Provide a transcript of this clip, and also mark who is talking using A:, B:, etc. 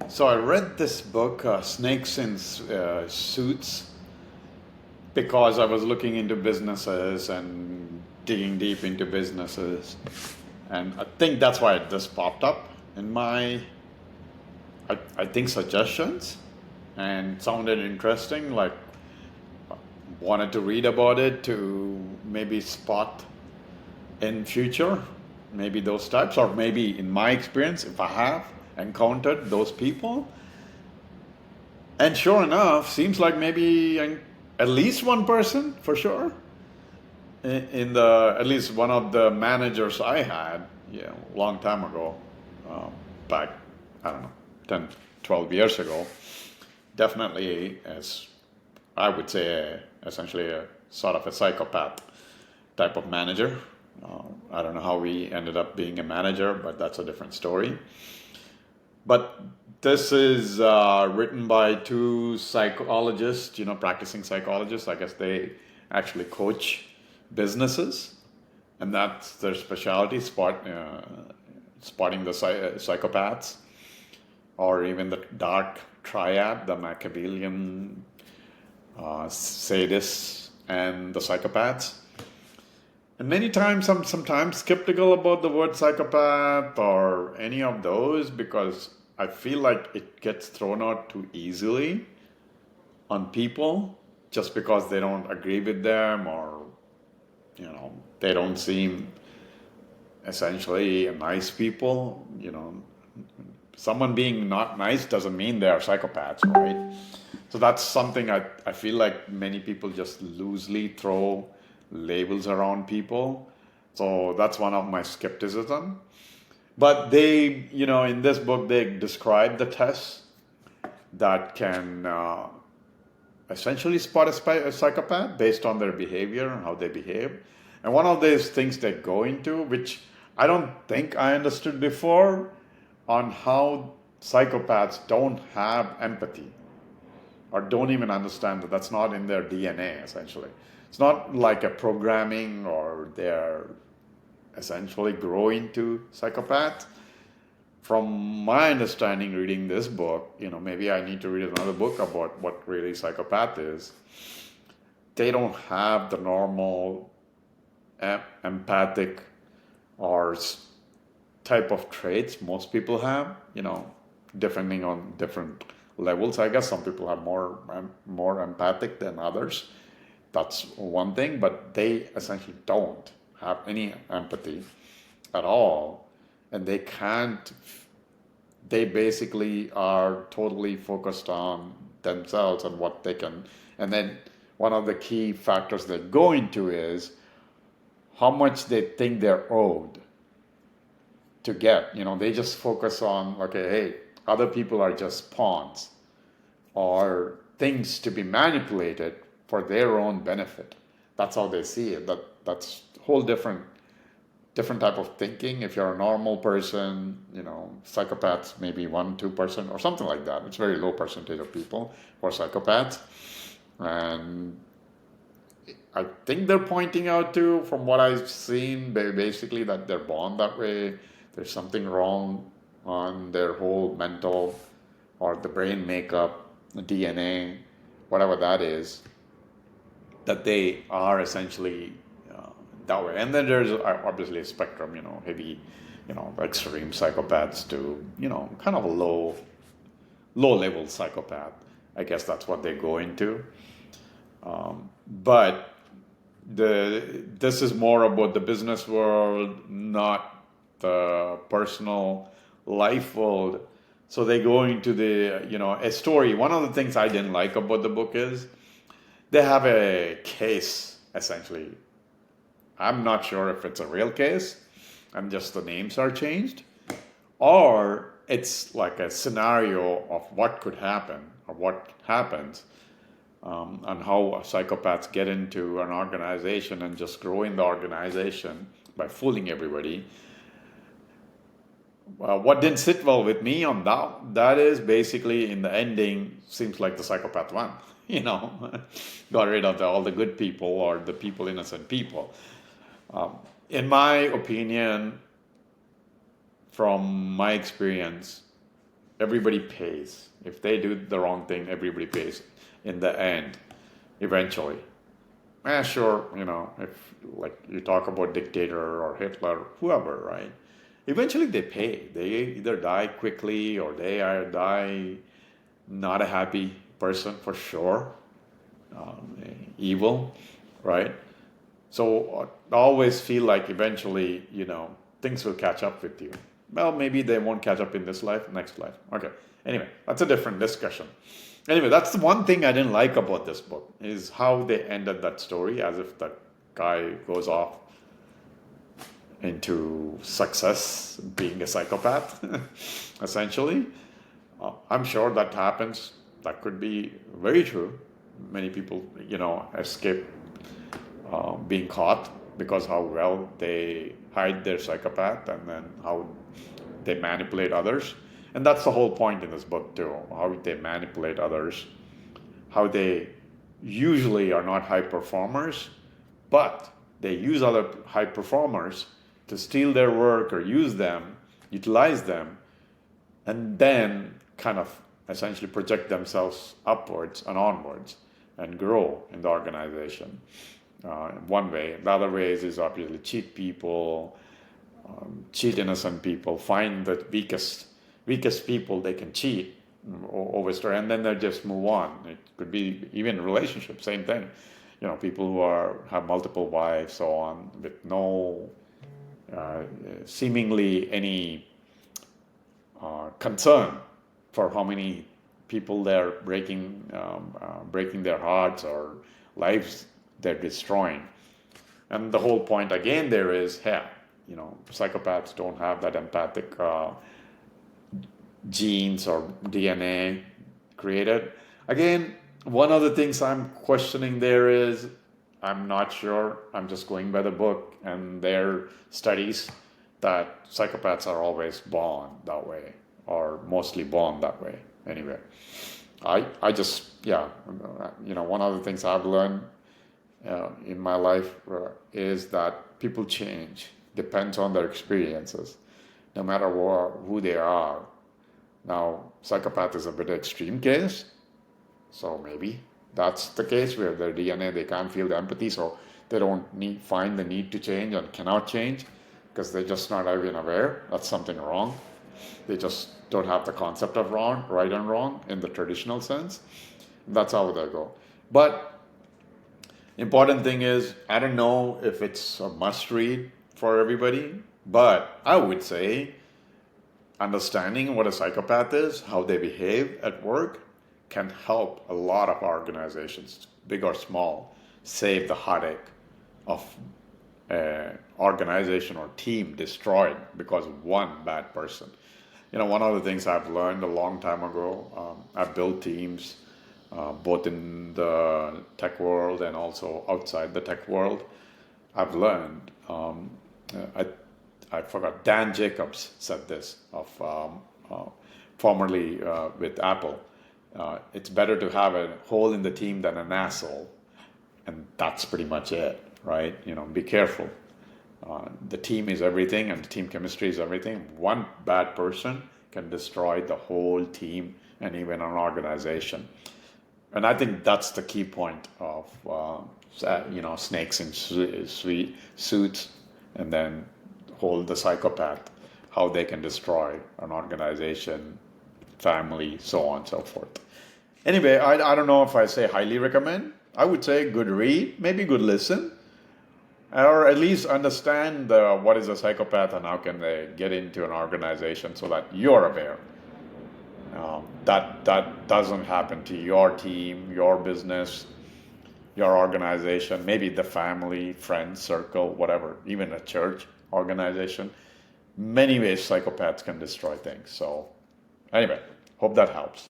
A: So I read this book, Snakes in Suits, because I was looking into businesses and digging deep into businesses. And I think that's why this popped up in my, I think, suggestions and sounded interesting. Like, wanted to read about it to maybe spot in future, maybe those types, or maybe in my experience, if I have encountered those people. And sure enough, seems like maybe at least one person for sure. In the at least one of the managers I had, yeah, a long time ago, back I don't know, 10, 12 years ago, definitely as I would say, essentially a sort of a psychopath type of manager. I don't know how we ended up being a manager, but that's a different story. But this is written by two psychologists, practicing psychologists. I guess they actually coach businesses, and that's their specialty, spotting the psychopaths, or even the dark triad, the Machiavellian sadists and the psychopaths. And many times I'm sometimes skeptical about the word psychopath or any of those because I feel like it gets thrown out too easily on people just because they don't agree with them, or they don't seem essentially nice people. Someone being not nice doesn't mean they are psychopaths, right? So that's something I feel like many people just loosely throw labels around people. So that's one of my skepticism. But they, in this book, they describe the tests that can essentially spot a psychopath based on their behavior and how they behave. And one of those things they go into, which I don't think I understood before, on how psychopaths don't have empathy or don't even understand that that's not in their DNA, essentially. It's not like a programming or they're essentially grow into psychopaths. From my understanding, reading this book, maybe I need to read another book about what really psychopath is. They don't have the normal empathic or type of traits most people have, depending on different levels. I guess some people have more empathic than others. That's one thing, but they essentially don't have any empathy at all, and they basically are totally focused on themselves and what they can. And then one of the key factors they go into is how much they think they're owed to get. They just focus on, okay, hey, other people are just pawns or things to be manipulated for their own benefit. That's how they see it. That's a whole different type of thinking. If you're a normal person, psychopaths maybe 1-2% or something like that. It's a very low percentage of people who are psychopaths. And I think they're pointing out too, from what I've seen, basically that they're born that way. There's something wrong on their whole mental or the brain makeup, the DNA, whatever that is, that they are essentially that way. And then there's obviously a spectrum, heavy, extreme psychopaths to, kind of a low level psychopath. I guess that's what they go into. But this is more about the business world, not the personal life world. So they go into a story. One of the things I didn't like about the book is they have a case, essentially. I'm not sure if it's a real case and just the names are changed, or it's like a scenario of what could happen or what happens, and how psychopaths get into an organization and just grow in the organization by fooling everybody. What didn't sit well with me on that is basically in the ending, seems like the psychopath won, got rid of all the good people or the people, innocent people. In my opinion, from my experience, everybody pays. If they do the wrong thing, everybody pays in the end, eventually. Sure, if like you talk about dictator or Hitler, whoever, right? Eventually they pay. They either die quickly or they die not a happy person for sure, evil, right? So I always feel like eventually, things will catch up with you. Well, maybe they won't catch up in this life, next life. Okay. Anyway, that's a different discussion. Anyway, that's the one thing I didn't like about this book is how they ended that story, as if that guy goes off into success, being a psychopath, essentially. I'm sure that happens. That could be very true. Many people, escape being caught because how well they hide their psychopath and then how they manipulate others. And that's the whole point in this book too, how they manipulate others, how they usually are not high performers, but they use other high performers to steal their work or use them, utilize them, and then kind of essentially project themselves upwards and onwards and grow in the organization. One way. The other way is obviously cheat people, cheat innocent people, find the weakest people they can cheat, overstory, and then they just move on. It could be even relationships, same thing. People who have multiple wives, so on, with no seemingly any concern for how many people they're breaking their hearts or lives they're destroying. And the whole point again there is, psychopaths don't have that empathic genes or DNA created. Again, one of the things I'm questioning there is, I'm not sure, I'm just going by the book and their studies, that psychopaths are always born that way, or mostly born that way. Anyway, I just, one of the things I've learned in my life is that people change, depends on their experiences, no matter who they are. Now, psychopath is a bit extreme case, so maybe that's the case where their DNA, they can't feel the empathy, so they don't find the need to change and cannot change because they're just not even aware that's something wrong. They just don't have the concept of right and wrong in the traditional sense. That's how they go. But important thing is, I don't know if it's a must read for everybody, but I would say understanding what a psychopath is, how they behave at work, can help a lot of organizations, big or small, save the heartache of an organization or team destroyed because of one bad person. One of the things I've learned a long time ago, I've built teams both in the tech world and also outside the tech world. I've learned, I forgot, Dan Jacobs said this, formerly with Apple. It's better to have a hole in the team than an asshole. And that's pretty much it, right? Be careful. The team is everything and the team chemistry is everything. One bad person can destroy the whole team and even an organization. And I think that's the key point of, snakes in suits, and then hold the psychopath, how they can destroy an organization, family, so on and so forth. Anyway, I don't know if I say highly recommend. I would say good read, maybe good listen, or at least understand what is a psychopath and how can they get into an organization so that you're aware. That doesn't happen to your team, your business, your organization, maybe the family, friends, circle, whatever, even a church organization. Many ways psychopaths can destroy things. So anyway, hope that helps.